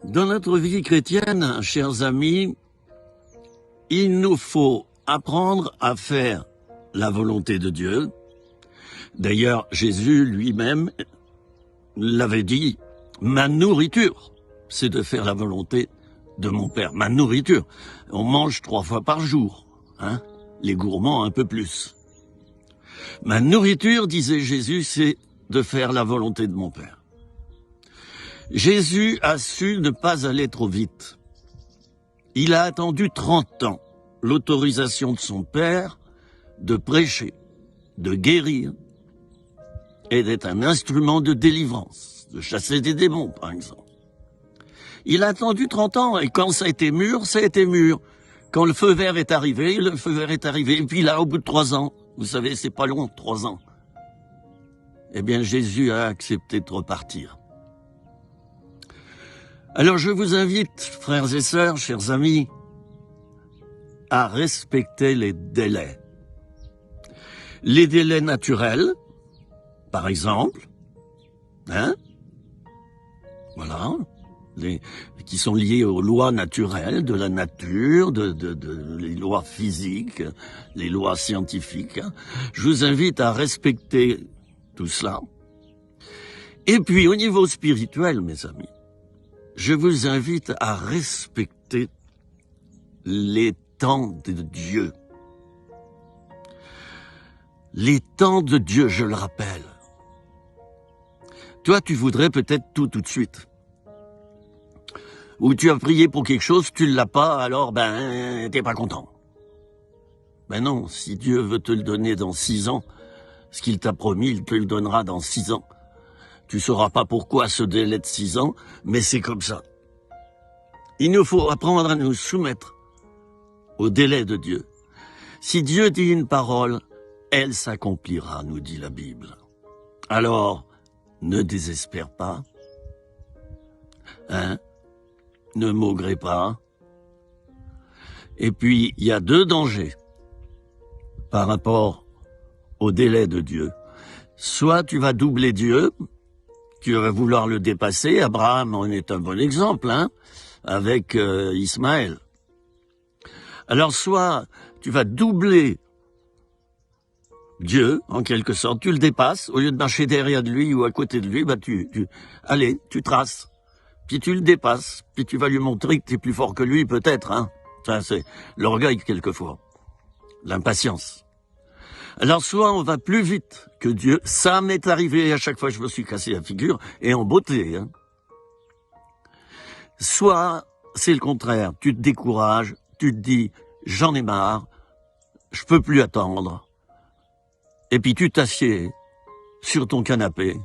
Dans notre vie chrétienne, chers amis, il nous faut apprendre à faire la volonté de Dieu. D'ailleurs, Jésus lui-même l'avait dit, ma nourriture, c'est de faire la volonté de mon Père. Ma nourriture, on mange 3 fois par jour, hein, les gourmands un peu plus. Ma nourriture, disait Jésus, c'est de faire la volonté de mon Père. Jésus a su ne pas aller trop vite. Il a attendu 30 ans l'autorisation de son Père de prêcher, de guérir et d'être un instrument de délivrance, de chasser des démons, par exemple. Il a attendu 30 ans et quand ça a été mûr, ça a été mûr. Quand le feu vert est arrivé, le feu vert est arrivé. Et puis là, au bout de 3 ans, vous savez, c'est pas long, 3 ans. Eh bien, Jésus a accepté de repartir. Alors, je vous invite, frères et sœurs, chers amis, à respecter les délais. Les délais naturels, par exemple, hein, voilà, qui sont liés aux lois naturelles de la nature, les lois physiques, les lois scientifiques. Je vous invite à respecter tout cela. Et puis, au niveau spirituel, mes amis, je vous invite à respecter les temps de Dieu. Les temps de Dieu, je le rappelle. Toi, tu voudrais peut-être tout de suite. Ou tu as prié pour quelque chose, tu ne l'as pas, alors t'es pas content. Ben non, si Dieu veut te le donner dans 6 ans, ce qu'il t'a promis, il te le donnera dans 6 ans. Tu sauras pas pourquoi ce délai de 6 ans, mais c'est comme ça. Il nous faut apprendre à nous soumettre au délai de Dieu. Si Dieu dit une parole, elle s'accomplira, nous dit la Bible. Alors, ne désespère pas, hein, ne maugrez pas. Et puis, il y a 2 dangers par rapport au délai de Dieu. Soit tu vas doubler Dieu, tu vas vouloir le dépasser. Abraham en est un bon exemple, hein, avec Ismaël. Alors soit tu vas doubler Dieu, en quelque sorte, tu le dépasses, au lieu de marcher derrière de lui ou à côté de lui, tu traces, puis tu le dépasses, puis tu vas lui montrer que tu es plus fort que lui, peut-être, hein. Ça, c'est l'orgueil, quelquefois, l'impatience. Alors soit on va plus vite que Dieu, ça m'est arrivé, à chaque fois je me suis cassé la figure, et en beauté, hein. Soit c'est le contraire, tu te décourages, tu te dis, j'en ai marre, je peux plus attendre. Et puis tu t'assieds sur ton canapé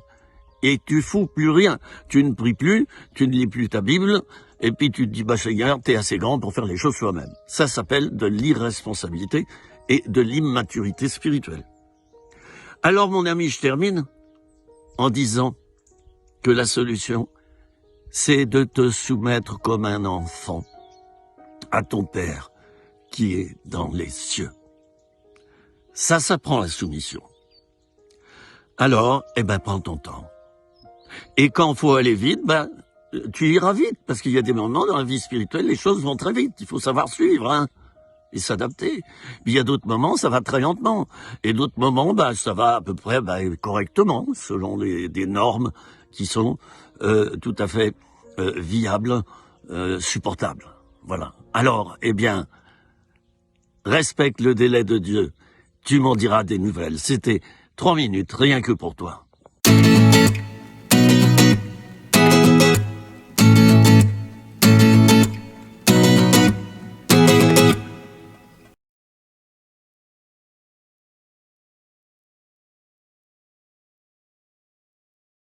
et tu fous plus rien. Tu ne pries plus, tu ne lis plus ta Bible, et puis tu te dis, Seigneur, t'es assez grand pour faire les choses toi-même. Ça s'appelle de l'irresponsabilité et de l'immaturité spirituelle. Alors mon ami, je termine en disant que la solution, c'est de te soumettre comme un enfant à ton Père qui est dans les cieux. Ça s'apprend la soumission. Alors, prends ton temps. Et quand il faut aller vite, tu iras vite, parce qu'il y a des moments dans la vie spirituelle, les choses vont très vite. Il faut savoir suivre, hein, et s'adapter. Puis il y a d'autres moments, ça va très lentement. Et d'autres moments, ça va à peu près correctement, selon des normes qui sont tout à fait viables, supportables. Voilà. Alors, respecte le délai de Dieu. Tu m'en diras des nouvelles. C'était 3 minutes, rien que pour toi.